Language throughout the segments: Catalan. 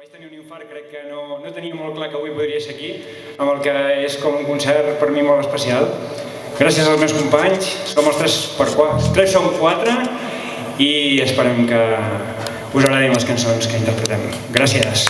vaig tenir un infart, crec que no tenia molt clar que avui podria ser aquí, amb el que és com un concert per mi molt especial. Gràcies als meus companys, som els 3 som 4 i esperem que us agradin les cançons que interpretem. Gràcies.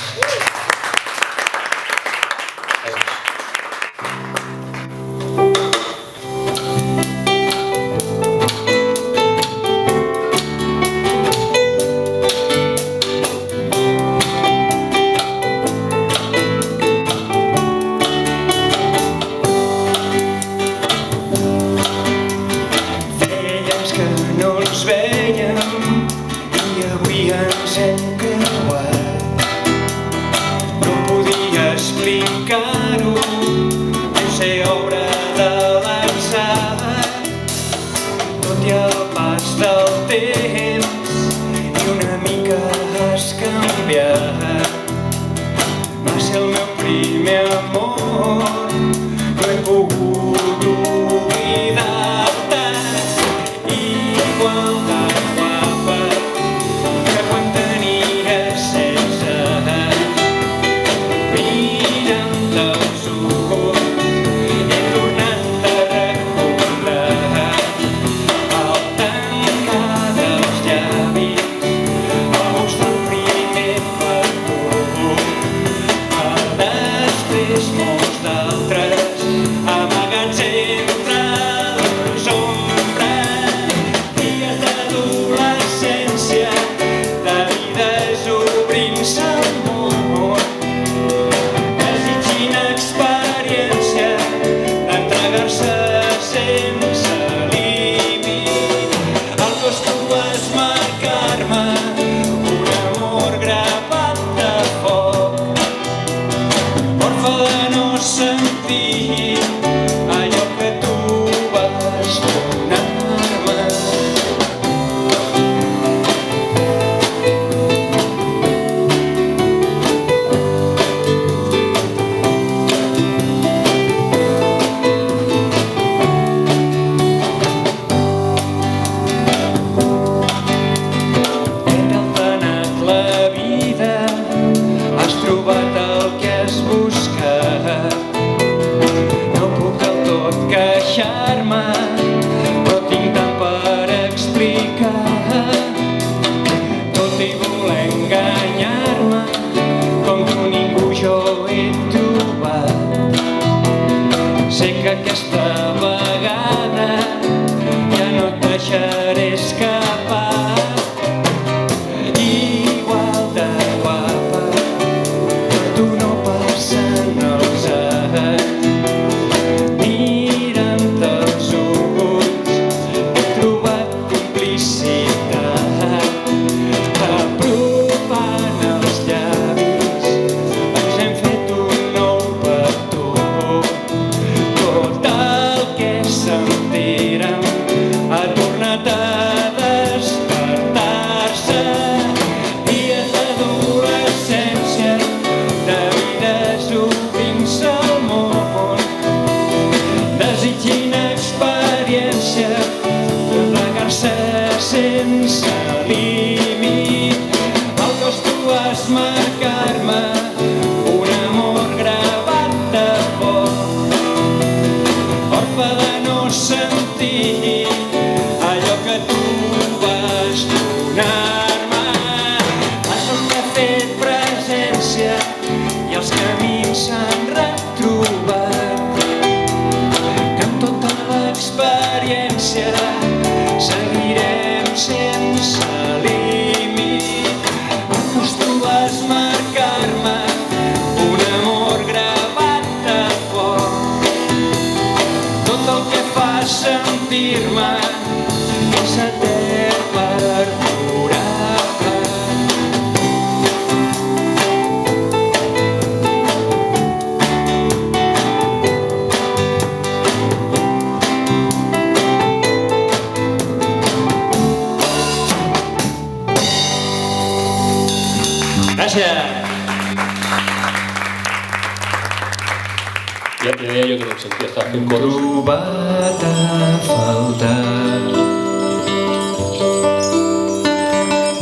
Trobat a faltar,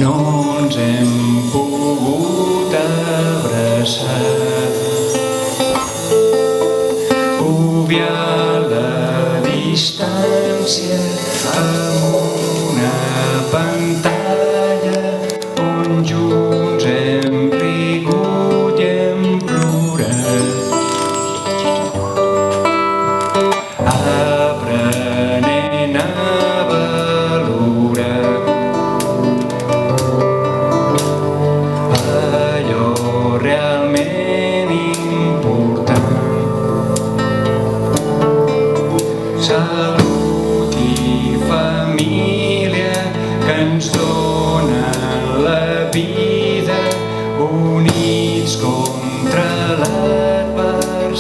no ens hem pogut abraçar. abraçada. Obviar la distància amb una pantalla on junts hem rigut i hem plorat, aprenent a valorar allò realment important. Salut i família que ens donen la vida, units contra l'adversitat.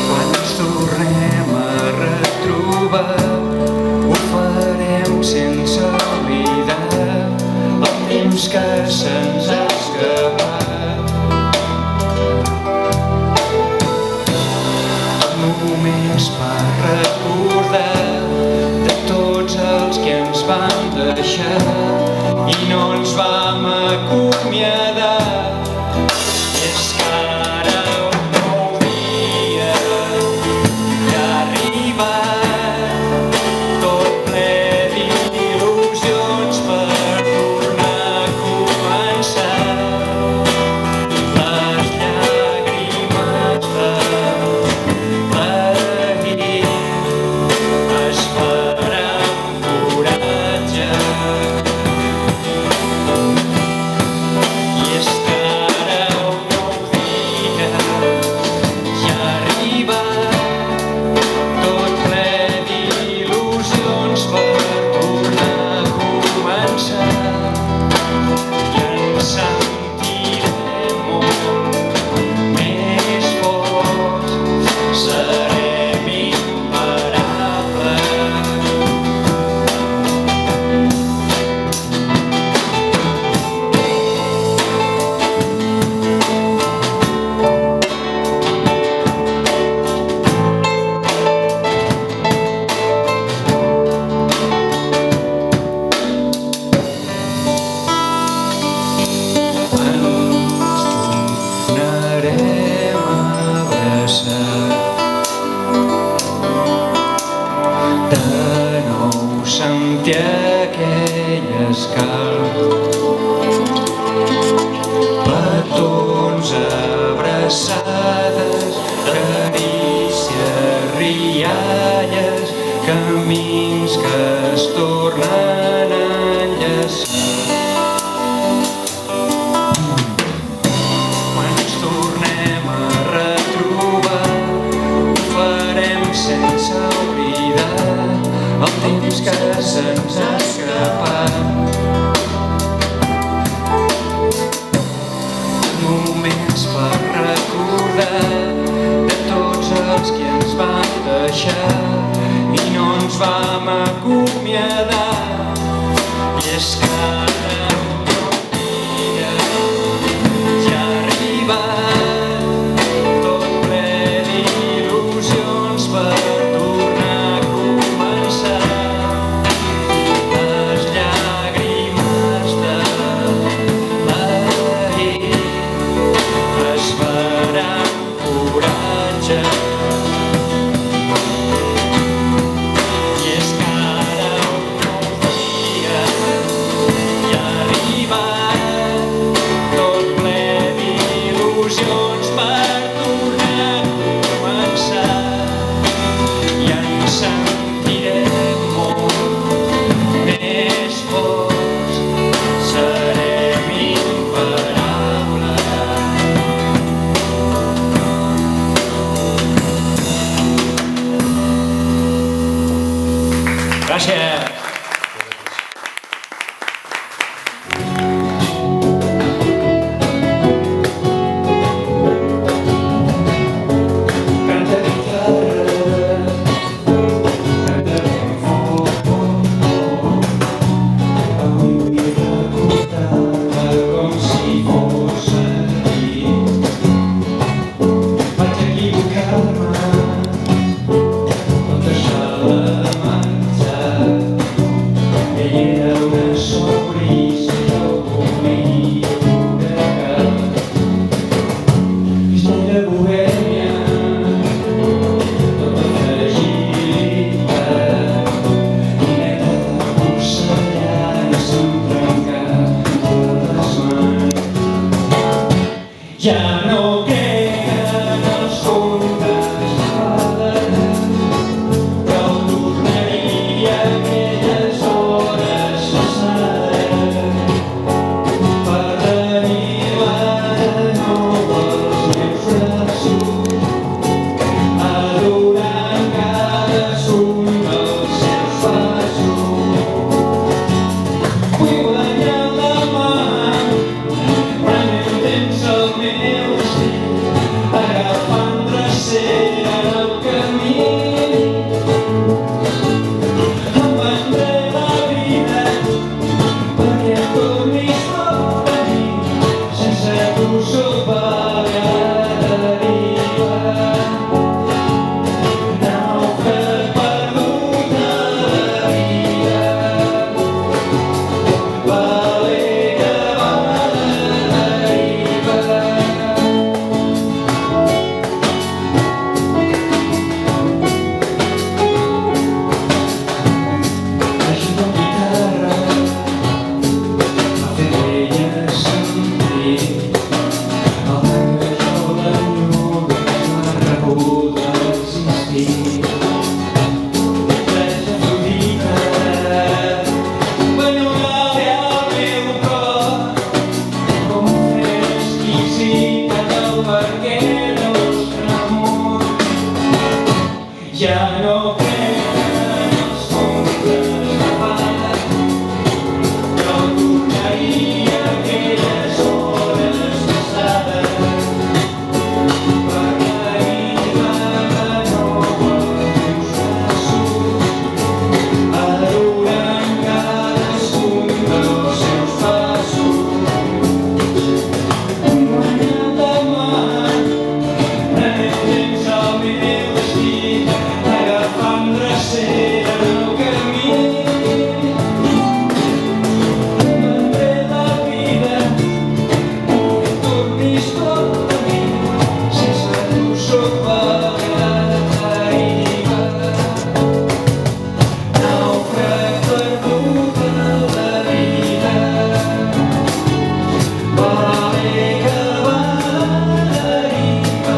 Quan ens tornem a retrobar, ho farem sense oblidar el temps que se'ns ha escapat. Moments per recordar de tots els que ens van deixar i no ens vam acomiadar. I és que ara un nou dia ja ha arribat, tot ple d'il·lusions per tornar a començar. Les llàgrimes de de nou sentir aquelles calmes, petons, abraçades, carícies, rialles, camins que es tornen a enllaçar. Quan ens tornem a retrobar, ho farem sense oblidar el temps que se'ns ha escapat. Moments per recordar de tots els que ens van deixar i no ens vam acomiadar. I és que ara un nou dia ja ha arribat, tot ple d'il·lusions per tornar a començar. Les llàgrimes de l'ahir es faran coratge. I és que ara un nou dia Ja no crec en els contes de fades, però tornaria a aquelles hores passades per tenir-la de nou als meus braços, adorant cadascun dels seus passos. Vull guanyar la mà, prenent temps al meu destí, agafant drecera en el camí. Em prendré la vida perquè em tornis tot a mi, sense tu sóc vaga de deriva, nàufrag perdut a la vida. Valer que va de deriva. Ajuda amb guitarra a fer d'ella sentir el que jo l'enyoro que m'ha rebut d'existir. Fresa florida, banyolada al meu cor, com un fred exquisit en el barquer nostre amor. Ja no crec en els contes de fades, però tornaria a aquelles hores passades per tenir-la de nou als meus braços, adorant cadascun dels seus passos. Vull guanyar la mà, prenent temps al meu destí, agafant drecera en el camí. Em prendré la vida perquè em tornis tot a mi, sense tu sóc vaga de deriva, nàufrag perdut a la vida. Valer que va de deriva.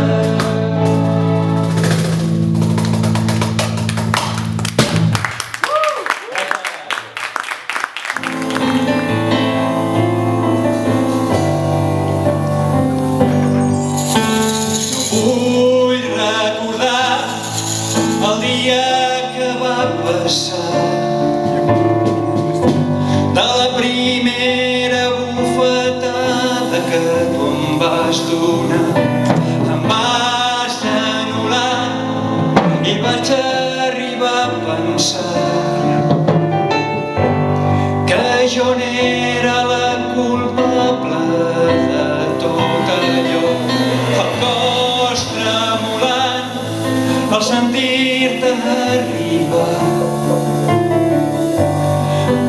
Vull recordar el dia que va passar, de la primera bufetada que tu em vas donar. Em vas anul·lar i vaig arribar a pensar que jo n'era la culpable de tot allò. El cos tremolant al sentir-te arribar,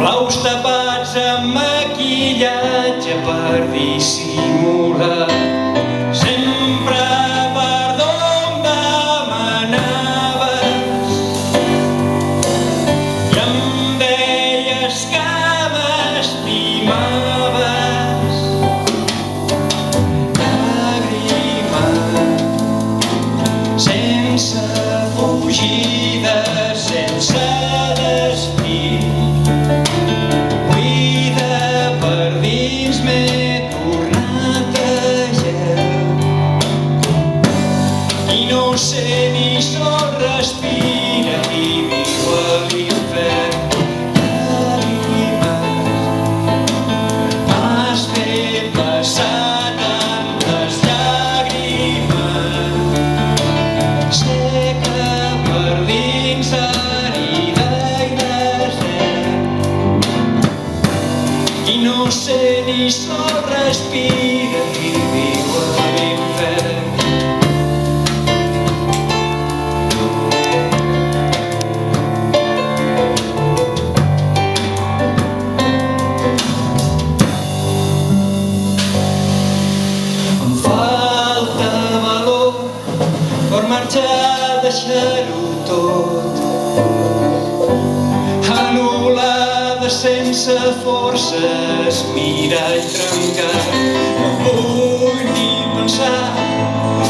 blaus tapats amb maquillatge per dissimular, sempre perdó em demanaves i em deies que m'estimaves. Llàgrimes sense fugida, sense destí, buida per dins m'he tornat allà, i no sé ni sol respira qui viu a l'infern. Llàgrimes, m'has fet passar tantes llàgrimes, sé que per dins herida i desert, i no sé ni sol respira qui viu a l'infern. Em falta valor per marxar, deixar-ho tot, anul·lada sense forces, mirall trencat. No vull ni pensar pensar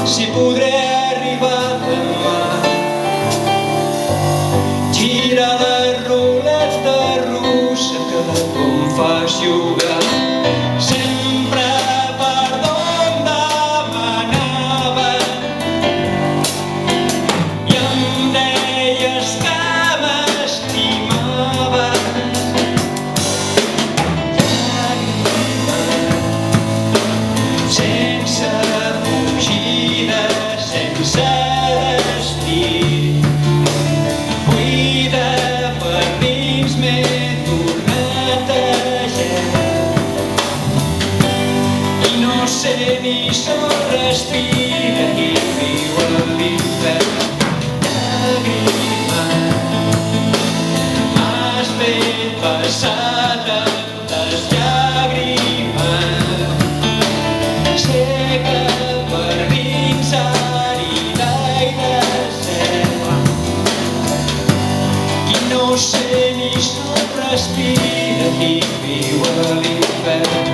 si podré arribar demà. Gira la ruleta russa que com fas jugar. Sempre per d'on demanava i em deies que m'estimava. Sense fugida, sense destí, buida per dins m'he tornat a i no sé ni sol respira qui viu a l'infern. Llàgrima, m'has fet passar tantes llàgrimes. Sé que per dins àrida i desert qui no sé ni sol respira qui viu a l'infern.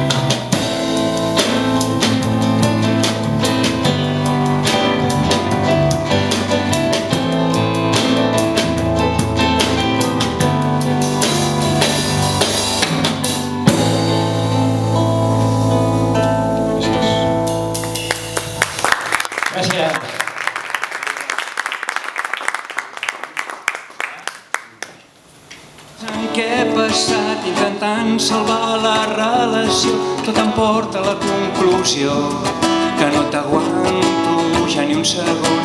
Gràcies. Què he passat intentant salvar la relació, tot em porta a la conclusió que no t'aguanto ja ni un segon.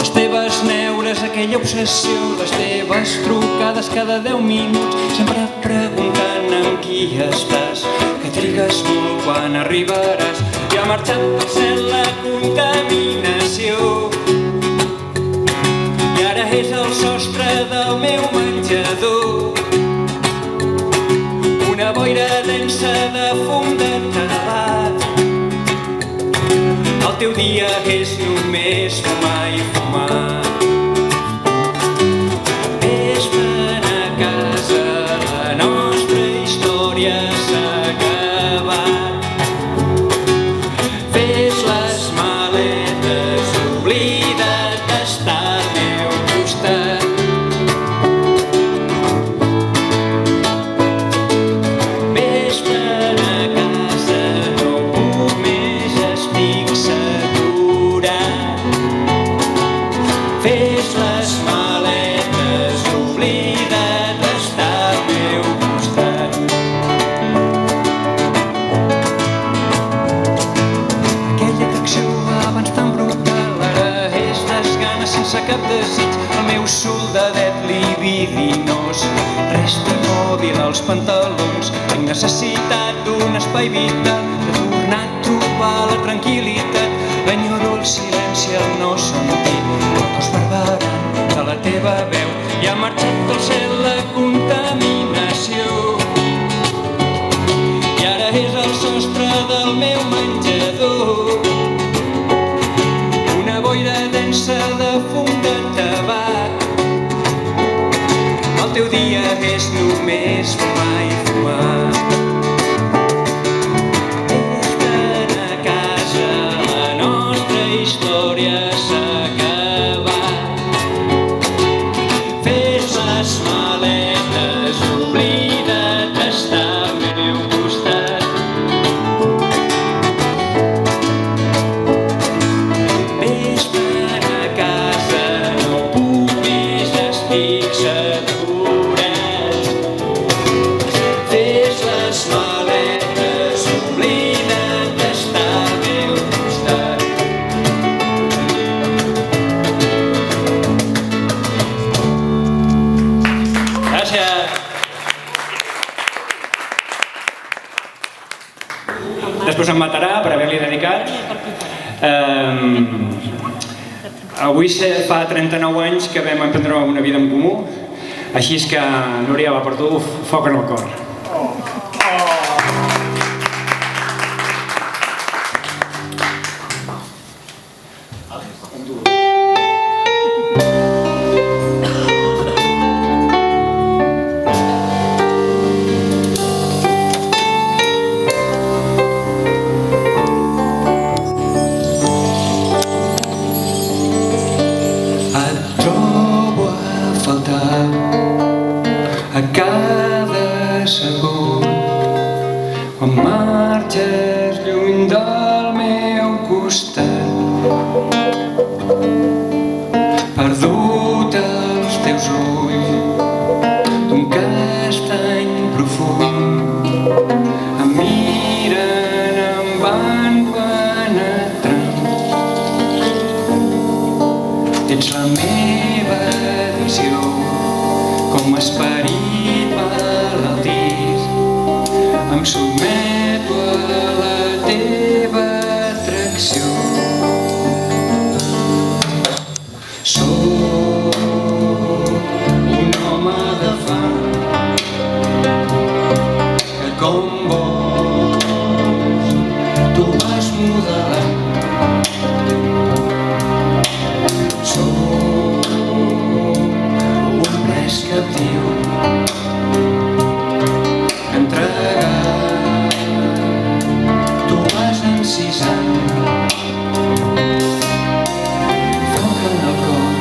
Les teves neures, aquella obsessió, les teves trucades cada 10 minuts, sempre preguntant amb qui estàs, que trigues molt quan arribaràs. I ha marxat pel cel la contaminació i ara és el sostre del meu menjador. Una boira densa de fum de tabac. El teu dia és només fumar i fumar. Vés-me'n a casa, la nostra història s'ha acabat. Fes les maletes, oblida't d'estar al meu costat. Fes les maletes, oblida't d'estar al meu costat. Aquella atracció abans tan brutal ara és les ganes sense cap desig. El meu soldadet libidinós resta immòbil als pantalons. Tinc necessitat d'un espai vital, de tornar a trobar la tranquil·litat. Enyoro el silenci, el no sentir, el cos barbarant de la teva veu. I ha marxat pel cel la contaminació i ara és el sostre del meu menjador. Una boira densa de fum de tabac. El teu dia és només fumar i fumar. Història s'ha acabat. Fes les maletes, oblida't d'estar al meu costat. Vés-me'n a casa, no puc més, estic saturat. Fes les maletes, oblida't d'estar al meu costat. Després em matarà per haver-li dedicat. Avui fa 39 anys que vam emprendre una vida en comú, així és que, Núria, va per tu, foc en el cor. Quan marxes lluny del meu costat, perdut als teus ulls d'un castany profund, em miren, em van penetrant. Ets la meva visió, com esperit malaltís, em sotmeto a la teva atracció. Sóc un home de fang que com vols tu vas modelant. Sóc un pres captiu que entregat tu vas encisant. Foc en el cor,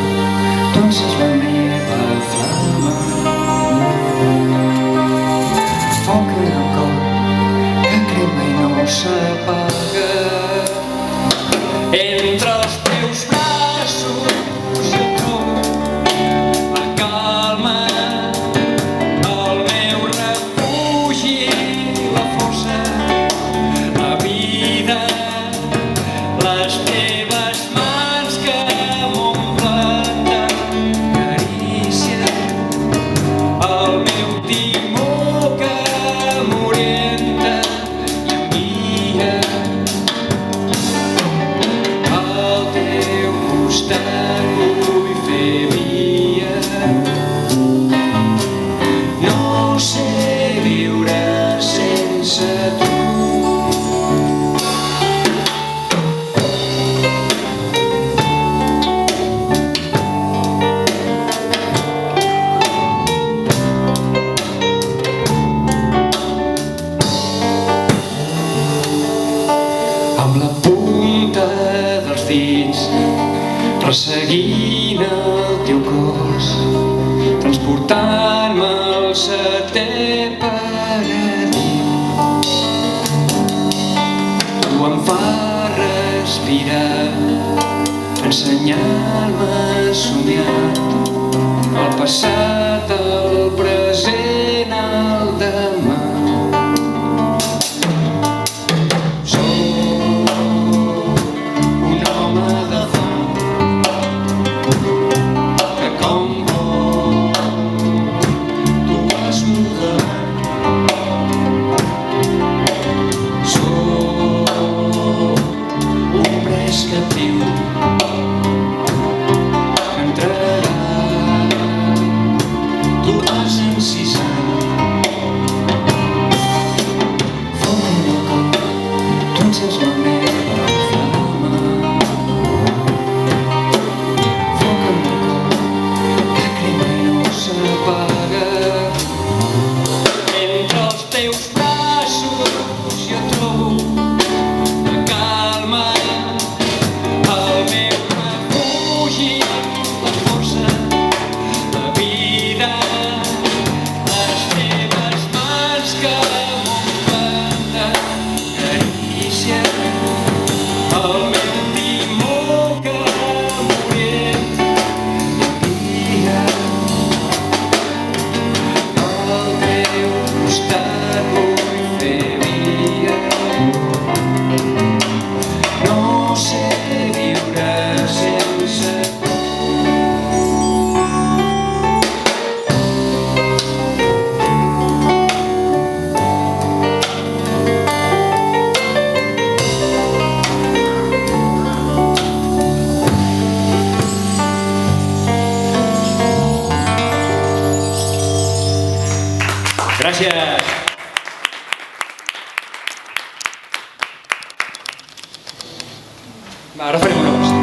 tu ences la meva flama. Foc en el cor que crema i no s'apaga. Entre els teus braços jo trobo la calma, el meu refugi, la força, la vida, les teves mans que m'omplen de carícia, el meu timó que m'orienta i em guia. Al teu costat vull fer via. No sé viure sense tu. Amb la punta dels dits resseguint el teu cos, transportant-me al setè paradís. Tu em fas respirar, ensenyant-me a somiar el passat, el present, el demà. Gràcies. Va, ara farem una cosa.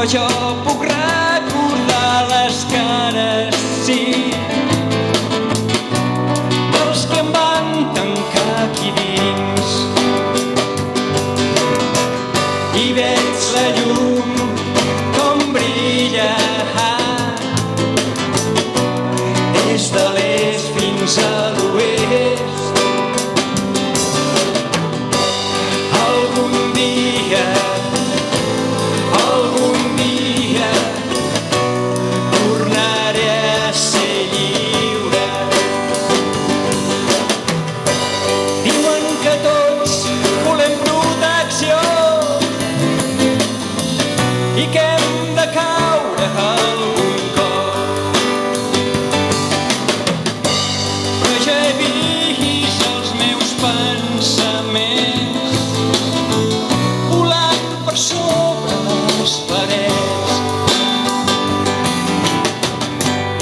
jo puc recordar les cares, sí, dels que em van tancar aquí dins. I veig la llum com brilla des de l'est fins a l'oest. Algun dia tornaré a ser lliure. Diuen que tots volem protecció i que hem de caure algun cop, però ja he vist els meus pensaments volant per sobre les parets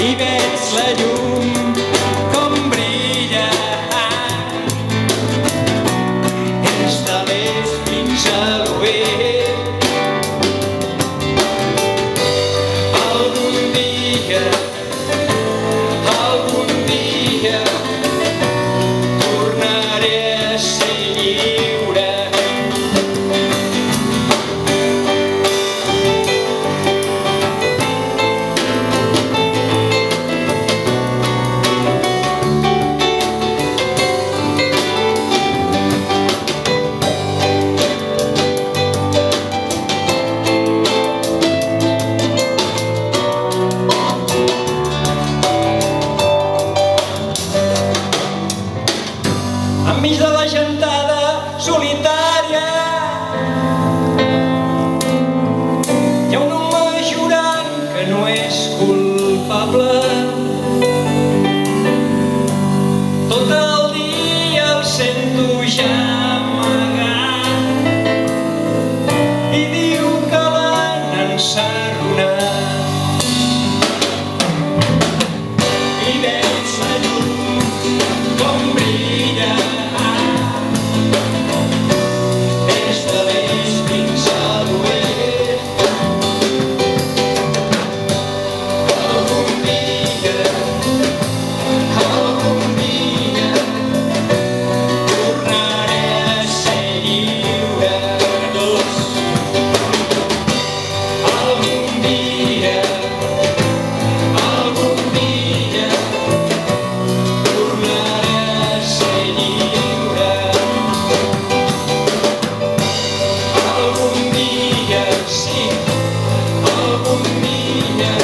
i veig la llum com brilla des de l'est fins a l'oest. Algun dia tornaré a ser lliure. Enmig de la gentada solitària hi ha un home jurant que no és culpable. Tot el dia el sento ja amagat i diu que l'han ensarronat. I veig la llum com brilla des de l'est fins a l'oest. Algun dia tornaré a ser lliure. Algun dia tornaré a ser lliure. Algun dia, sí, algun dia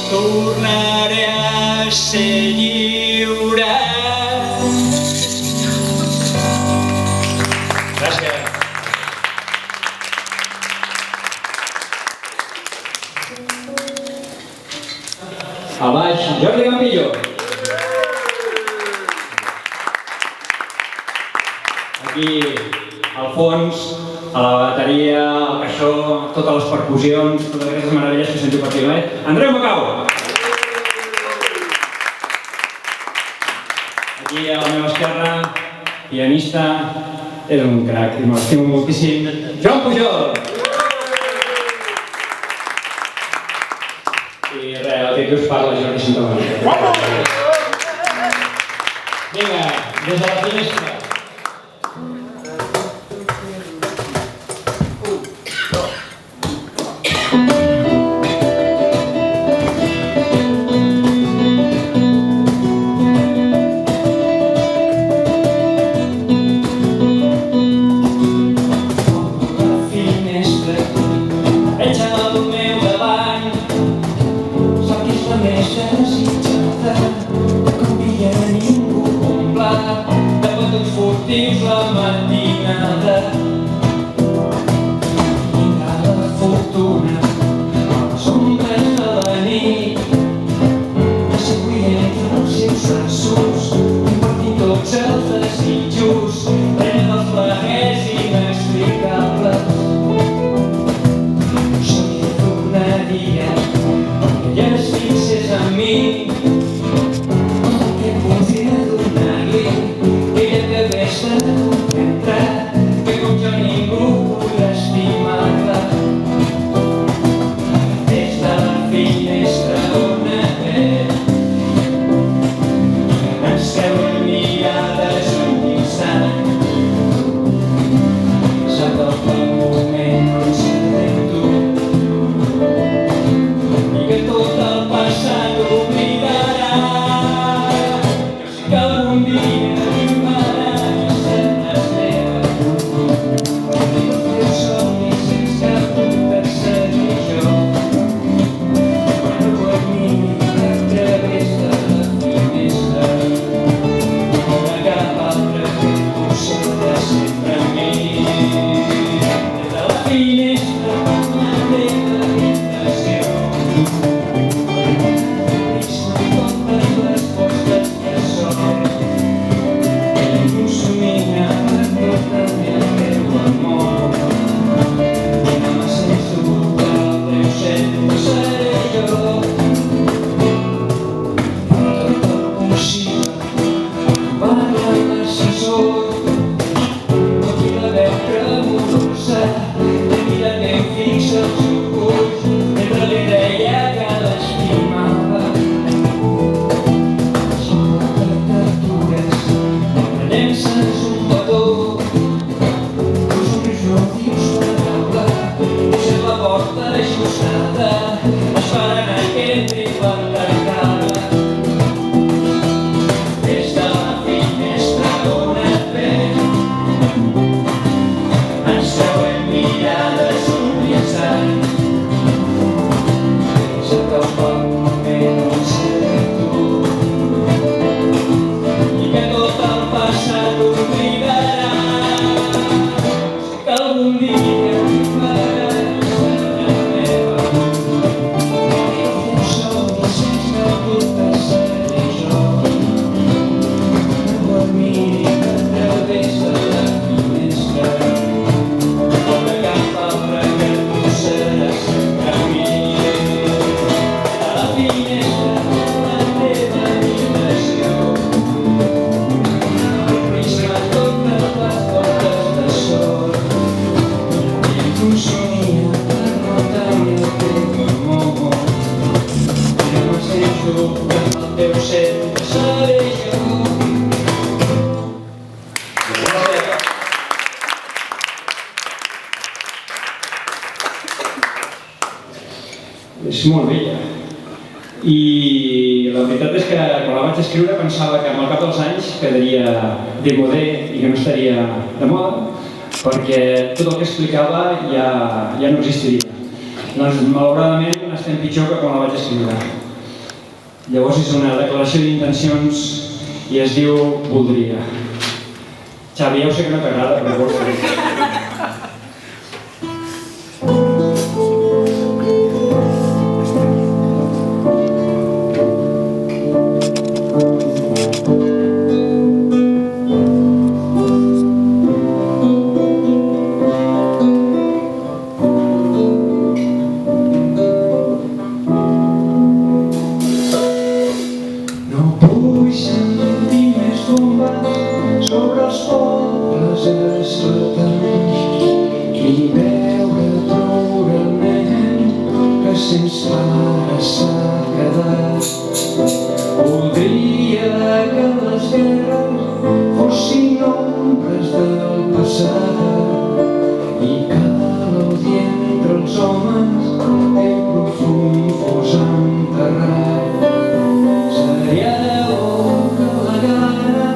tornaré a ser lliure. Gràcies. A baix, Jordi Campillo. Aquí, al fons, a la bateria, al caixó, totes les percussions, totes aquestes meravelles que sentiu per aquí, eh? Andreu Macau. Aquí a la meva esquerra, pianista, és un crac i m'estimo moltíssim, Joan Pujol. I res, el que us parla, Jordi Santamaria. Vinga, des de la finestra. Veig al meu davant, sóc que és la més desitjada, no convia a ningú un plat de botons És molt bella. I la veritat és que quan la vaig escriure pensava que amb el cap dels anys quedaria de modé i que no estaria de moda, perquè tot el que explicava ja no existiria. Doncs malauradament estem pitjor que quan la vaig escriure. Llavors és una declaració d'intencions i es diu Voldria. Xavi, ja ho sé que no t'agrada, però vols fer. Sobre els pobles esclatants i veure troure el nen que sense pare s'ha quedat. Voldria que les guerres fossin ombres del passat i que l'odi entre els homes ben profund fos enterrat. Seria bo que la gana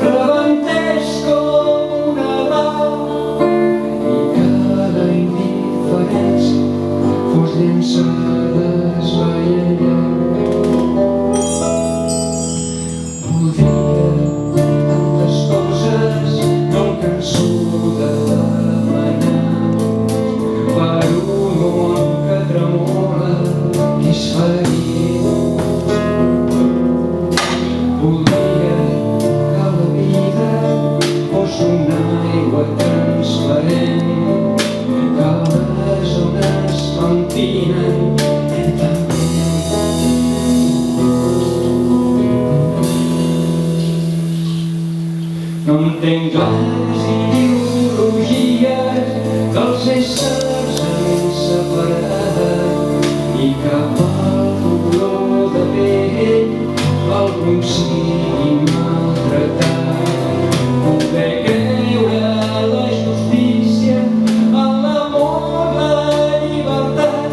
rebentés com una bala i que la indiferència fos llançada esvaïda. Voldria tantes coses, no em canso de demanar, per un món que tremola, que és ferit. Voldria que la vida fos una aigua transparent, que les ones pentinen lentament. No entenc les ideologies dels éssers inseparada i cap al dolor de pell algun sigui maltratat. Poder creure en la justícia, en l'amor, la llibertat,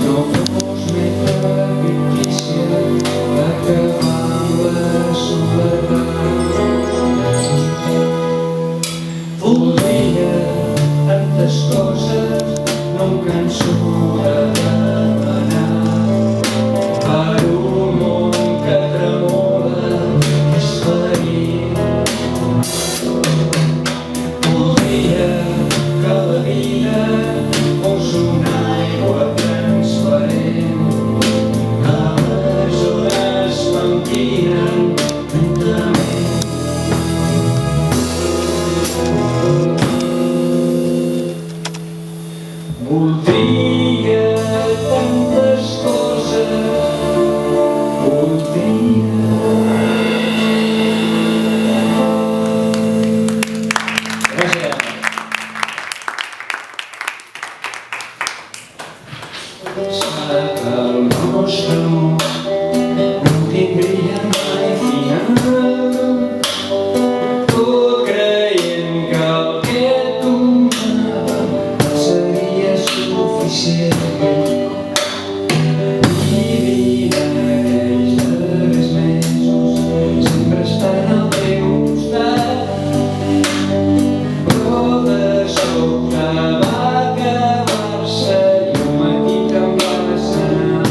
no fos meta fictícia d'acabar amb la soledat. Voldria tantes coses, no em canso de demanar, per un món que tremola, que és ferit. Voldria que la vida Voldria tantes coses, voldria. Gràcies. El nostre amor no tindria mai final, tot creient que el que tu m'amaves seria suficient. Vivint aquells darrers mesos sempre estant al teu costat, però de sobte va acabar-se i un matí te'n vas anar.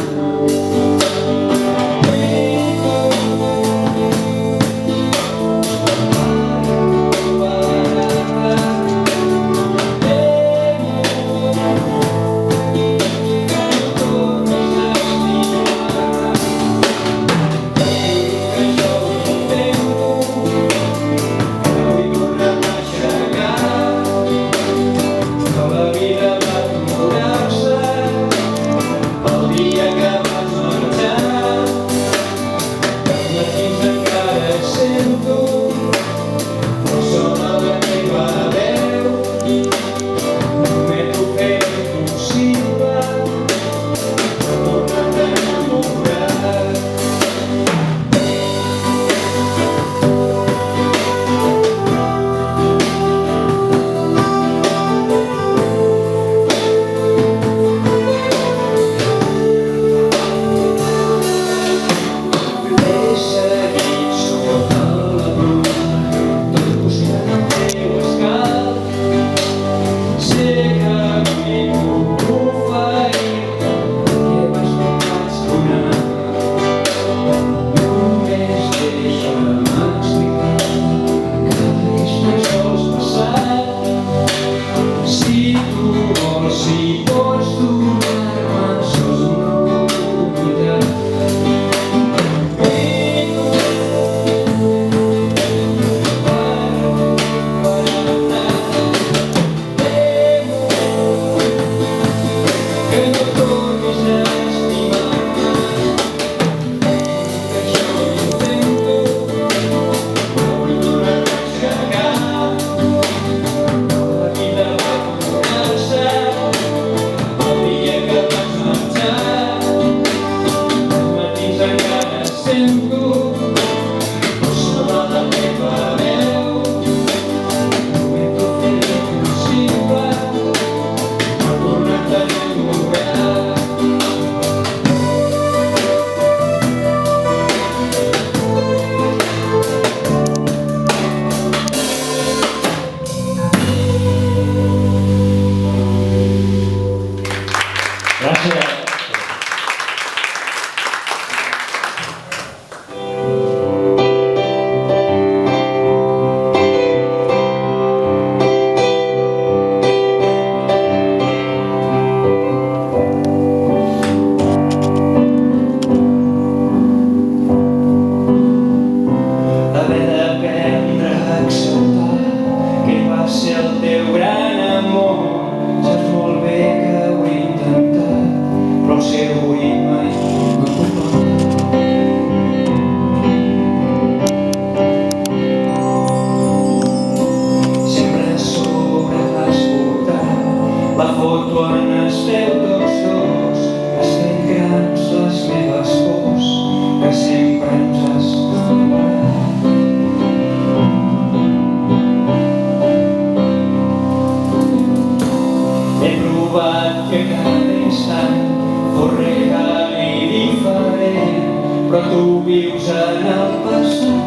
però tu vius en el passat,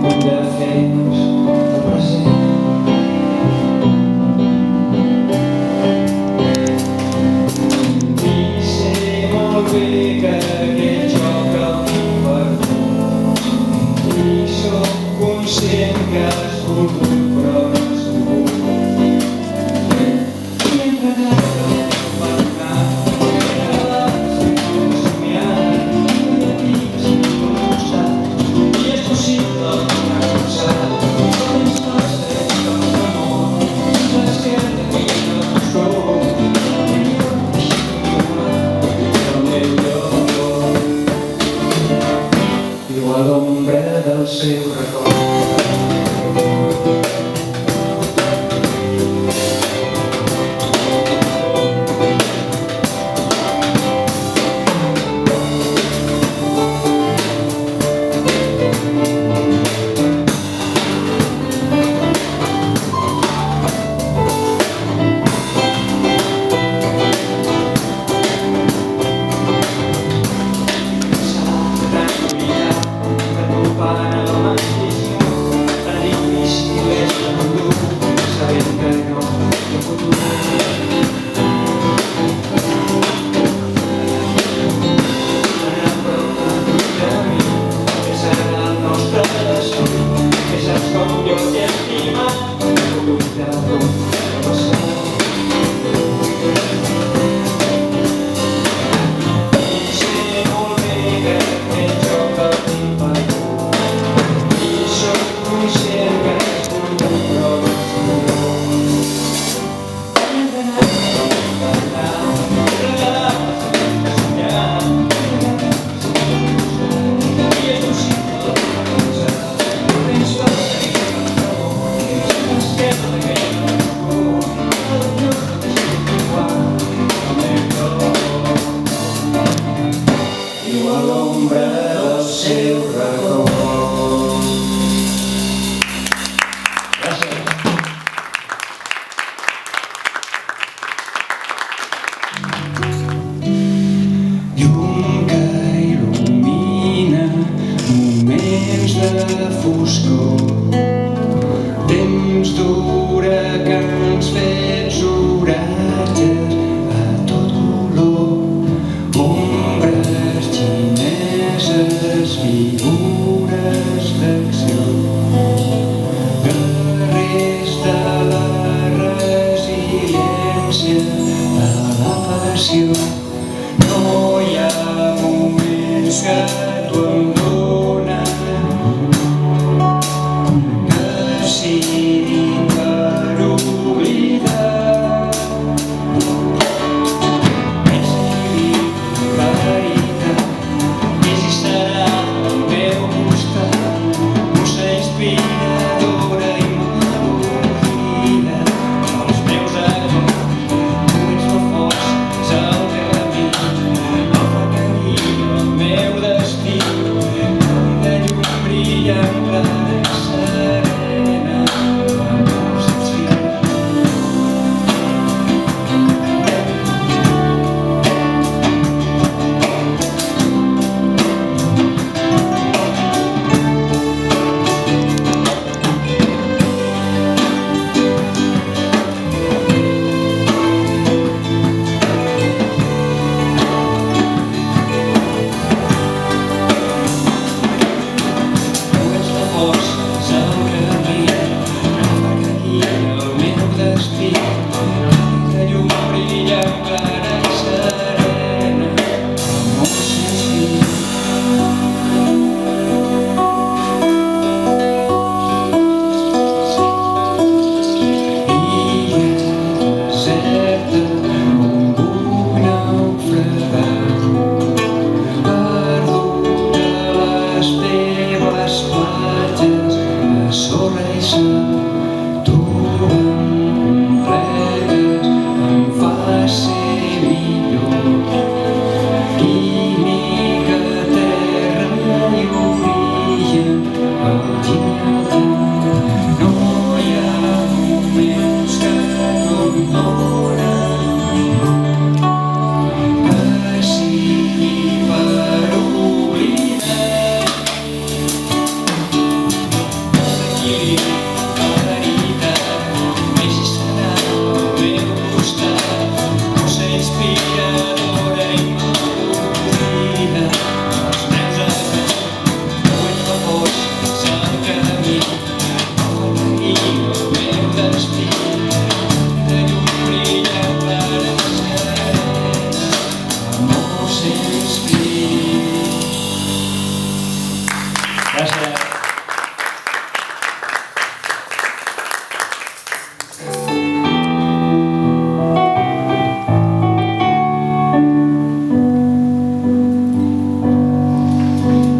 un defens del present. I sé molt bé que aquest joc el tinc perdut, i sóc conscient que has volgut però no has volgut. I entre tant possible una cosa foscor. Temps d'huracans fets oratges a tot color, ombres xineses, figures d'acció, guerrers de la resiliència, de la passió. No hi ha moments que t'ho emdonen, que sigui per oblidar. És veritat, és i serà al meu costat, musa inspiradora i melodia dels meus acords. Tu ets la força, el camí, el camí, el meu destí, de llum brillant, clara i serena, la concepció. Tu ets la força, el camí, el meu destí, de llum brillant, clara i serena, amor senzill. Illa deserta on puc naufragar, perdut a les teves platges de sorra i sang. Tu em completes, em fas ser millor, química, terra i origen, el yin i el yang. No hi ha moments que no em donen, que sigui per oblidar. L'equilibri, la veritat, és i serà al meu costat, musa inspiradora i melodia dels meus acords. Tu ets la força, el camí, el meu destí, de llum brillant, clara i serena, amor sense fi. Gràcies.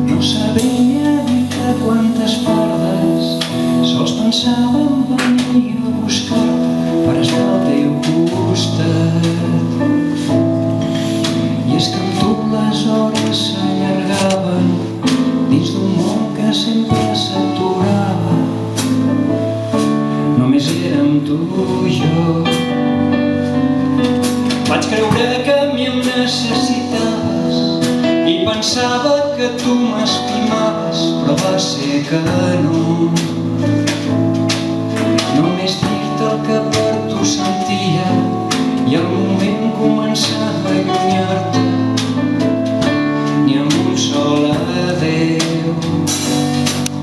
No sabria dir-te quantes parles, sols pensava en venir a buscar-te per estar al teu costat. I és que amb tu les hores s'allargaven dins d'un món que sempre s'aturava. Només érem tu i jo. Vaig creure que em necessitaves i pensava que tu m'estimaves, però va ser que no. Només dir-te el que per tu sentia i al moment començar a allunyar-te, ni amb un sol adéu.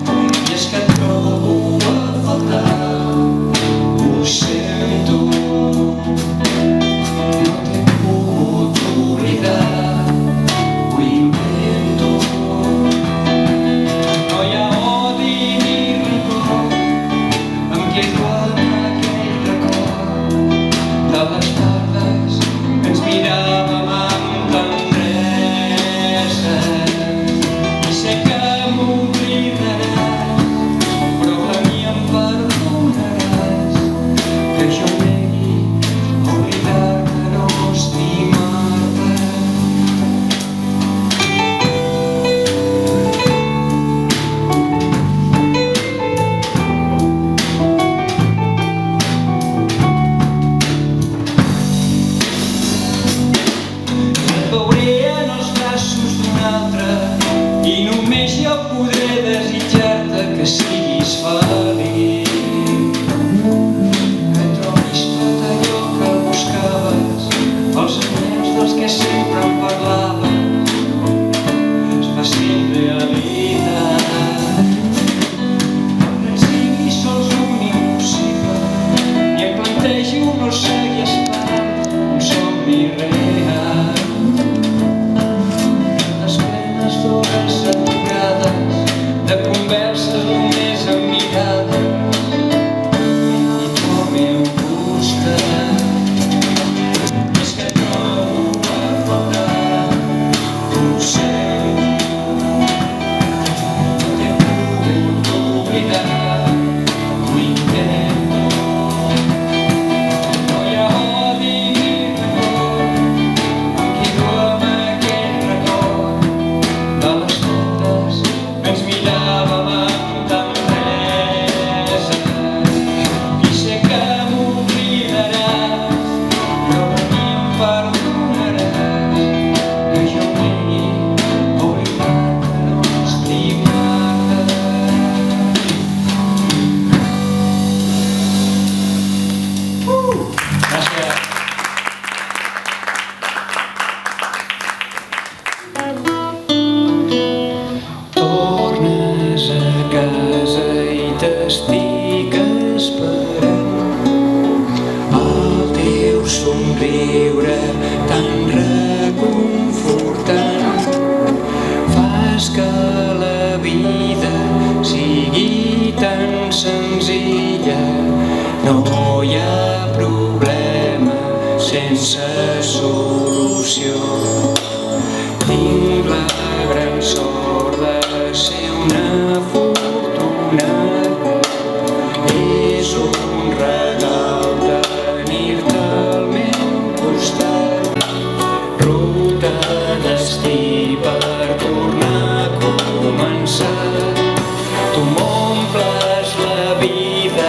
I és que et trobo a faltar, ho sento, no t'he pogut oblidar, ho invento. No hi ha odi ni rancor, em quedo amb aquell record de viure tan reconfortant. Fas que la vida sigui tan senzilla, no hi ha problema sense solució. Tinc la gran sort de ser un afortunat, és un regal tenir-te al meu costat. Ruta destí per tornar a començar. Tu m'omples la vida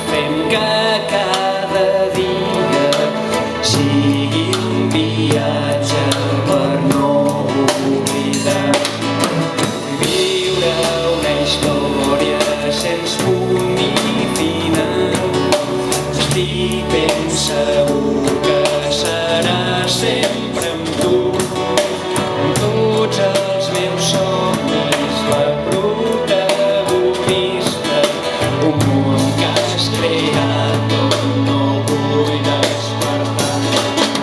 fent que cada dia sigui un viatge per no oblidar. Viure una història sense punt ni final. Estic ben segur que serà sempre amb tu. Amb tots els meus somnis, la protagonista. Un món que has creat on no vull despertar.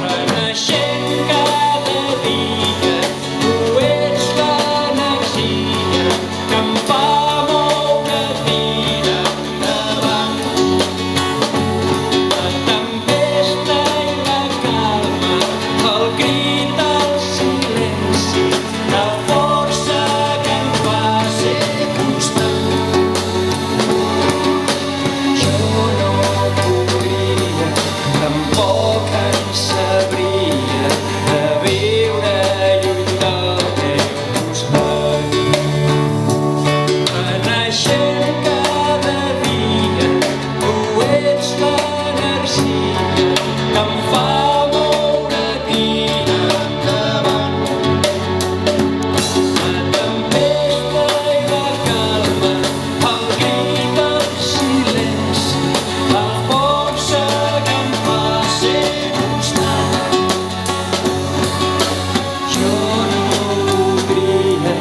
Renaixent cada dia, tu ets l'energia que em fa moure, tira endavant. La tempesta i la calma, el crit al silenci, la força que em fa ser constant. Jo no podria, tampoc en sabria, de viure lluny del teu costat. Renaixent cada dia, tu ets l'energia que em fa moure, tira endavant. La tempesta i la calma, el crit del silenci, la força que em fa ser constant. Jo no podria,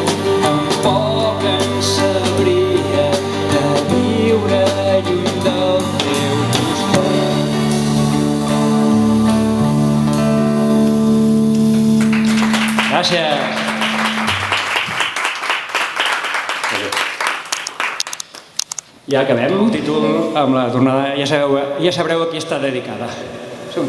tampoc en sabria, de viure lluny del teu costat. Gràcies. Ja acabem el títol amb la tornada. Ja sabreu a qui està dedicada. Som.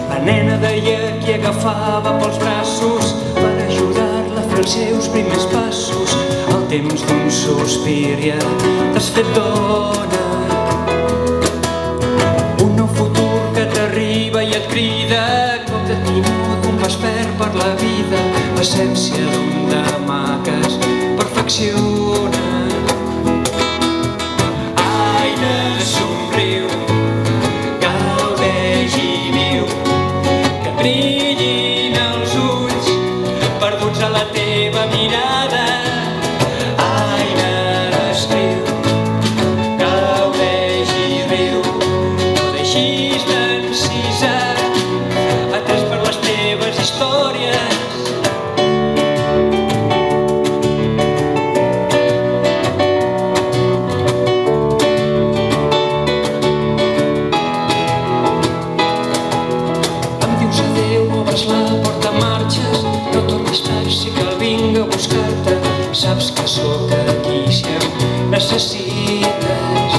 La nena deia qui agafava pels braços per ajudar-la a fer els seus primers passos. El temps d'un sospir ja t'has fet dona. Un nou futur que t'arriba i et crida, cop de timó d'un pas verd per la vida, l'essència d'un demà que es perfecciona. Aire, somriu, gaudeix i viu, que et brillin els ulls, perduts a la teva mirada. Aire, escriu, gaudeix i riu, no deixis d'encisar, atès per les teves històries. Em dius adéu, obres la porta, marxes, no tornis tard si cal vinc a buscar-te. Saps que sóc aquí si em necessites.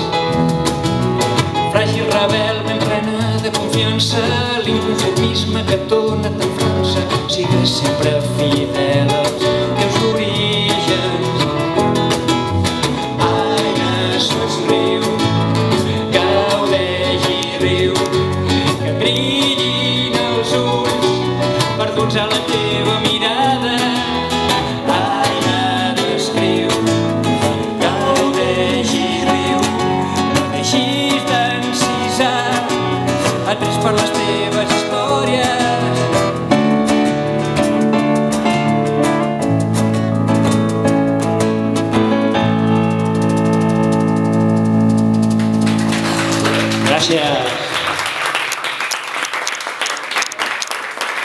Fràgil rebel, ben plena de confiança, l'inconformisme que et dóna tant frança. Sigues sempre fidel als teus orígens. Aire, somriu, gaudeix i riu, que et brillin els ulls, perduts a la teva mirada. Aire, escriu, gaudeix i riu, no deixis d'encisar, atès per les teves històries.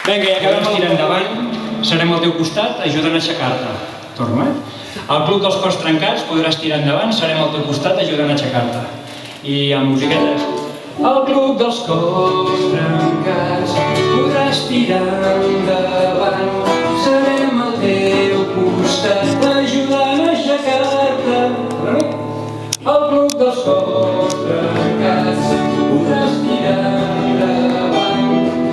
Vinga, i acabem el tirar endavant. Serem al teu costat, ajudant a aixecar-te. Torno, Al Club dels Cors Trencats podràs tirar endavant, serem al teu costat, ajudant a aixecar-te. I amb musiquetes. Al Club dels Cors Trencats podràs tirar endavant, serem al teu costat, ajudant a aixecar-te. Al Club dels Cors Trencats podràs tirar endavant,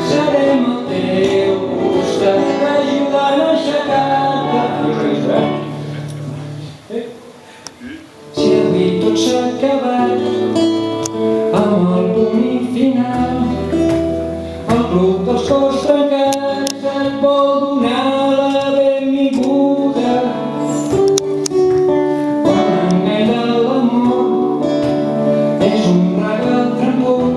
serem al teu costat, ajudant a aixecar-te. Si avui tot s'ha acabat amb el punt final, el Club dels Cors Trencats et vol donar la benvinguda. Quan engaira l'amor és un regal tremol,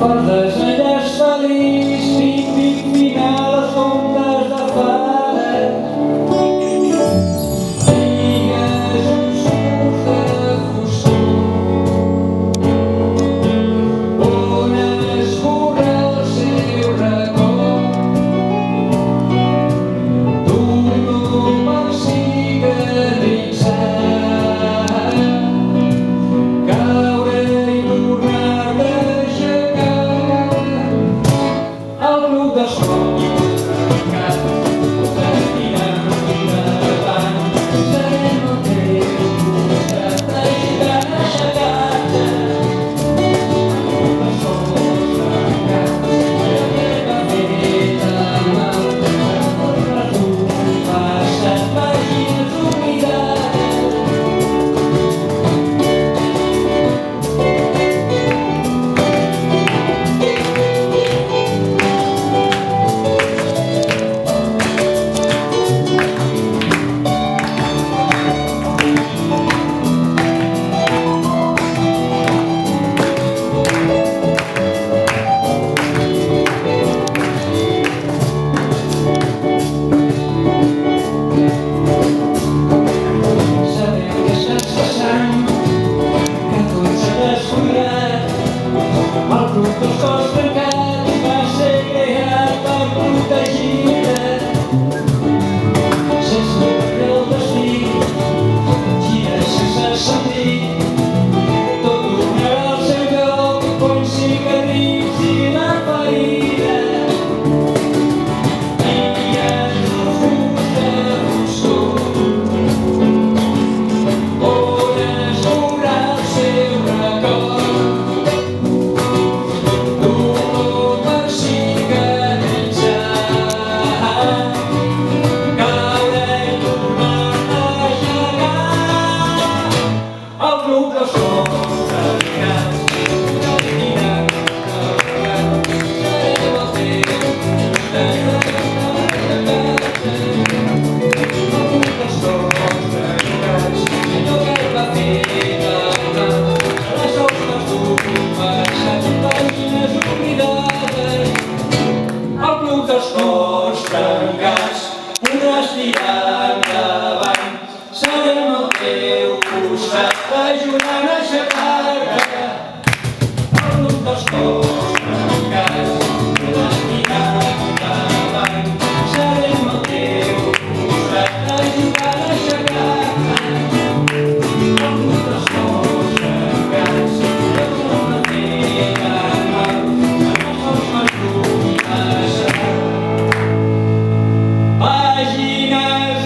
fardes enllaç feliç, pip-pip final, les ondes de fades. Digues uns murs de foscor on esborra el seu record d'un dolor per cicatritzar, caure i tornar d'aixecar. El Club dels Cors Trencats podràs tirar endavant, serem al teu costat, ajudant a aixecar-te. Els Cors Trencats, l'herba feta mal, recorre tu passat, pàgines oblidades. Sabem que estàs passant, que tot s'ha descuidat. El Club dels Cors Trencats va ser creat per protegir-te. Sense paper el destí, gira sense sentit, tot tornarà al seu lloc quan cicatritzi la ferida. Digues uns murs de foscor on esborra el seu record d'un dolor per cicatritzar, caure i tornar d'aixecar. El Club dels Cors Trencats podràs tirar endavant, serem al teu costat, ajudant a aixecar-te. El Club dels Cors Trencats, allò que et va fer anar, les ostres d'un passat, pàgines oblidades. El Club dels Cors Trencats podràs tirar endavant, serem al teu costat, ajudant a aixecar-te. El Club dels Cors Trencats podràs tirar endavant, serem al teu costat, ajudant a aixecar-te. El Club dels Cors Trencats, allò que et va fer anar, les ostres d'un passat, pàgines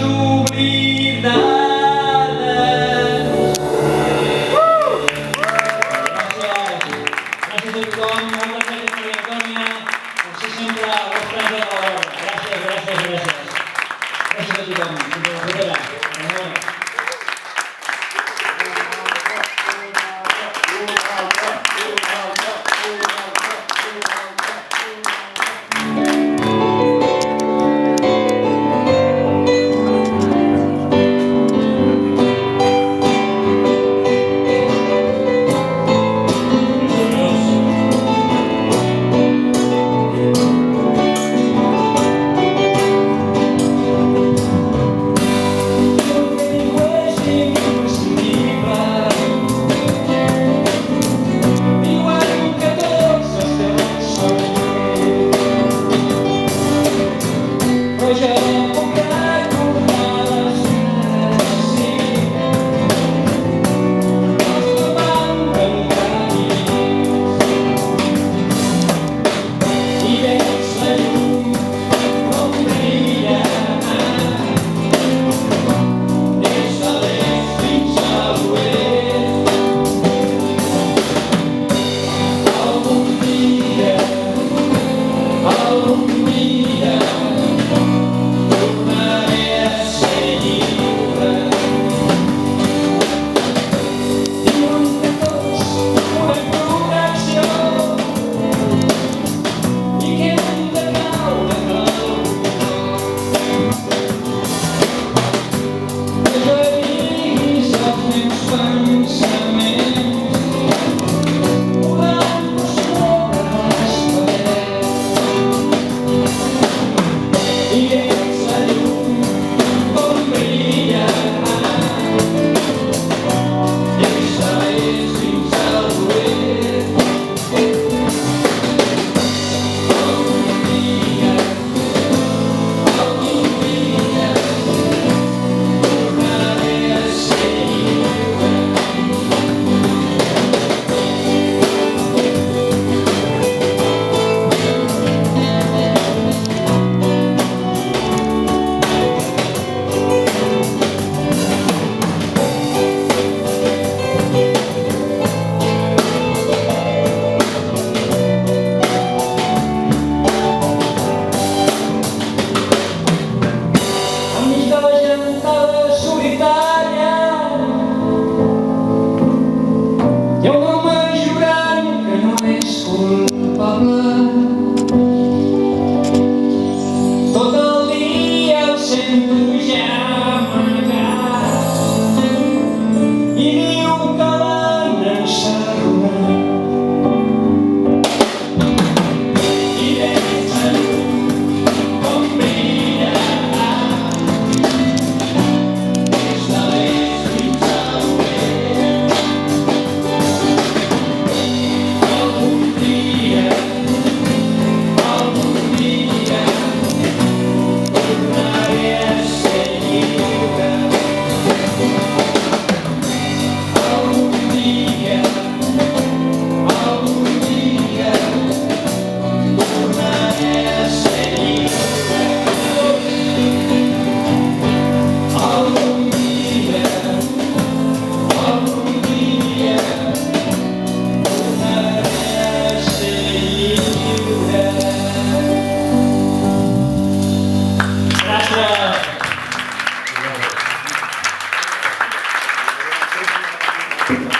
Gràcies.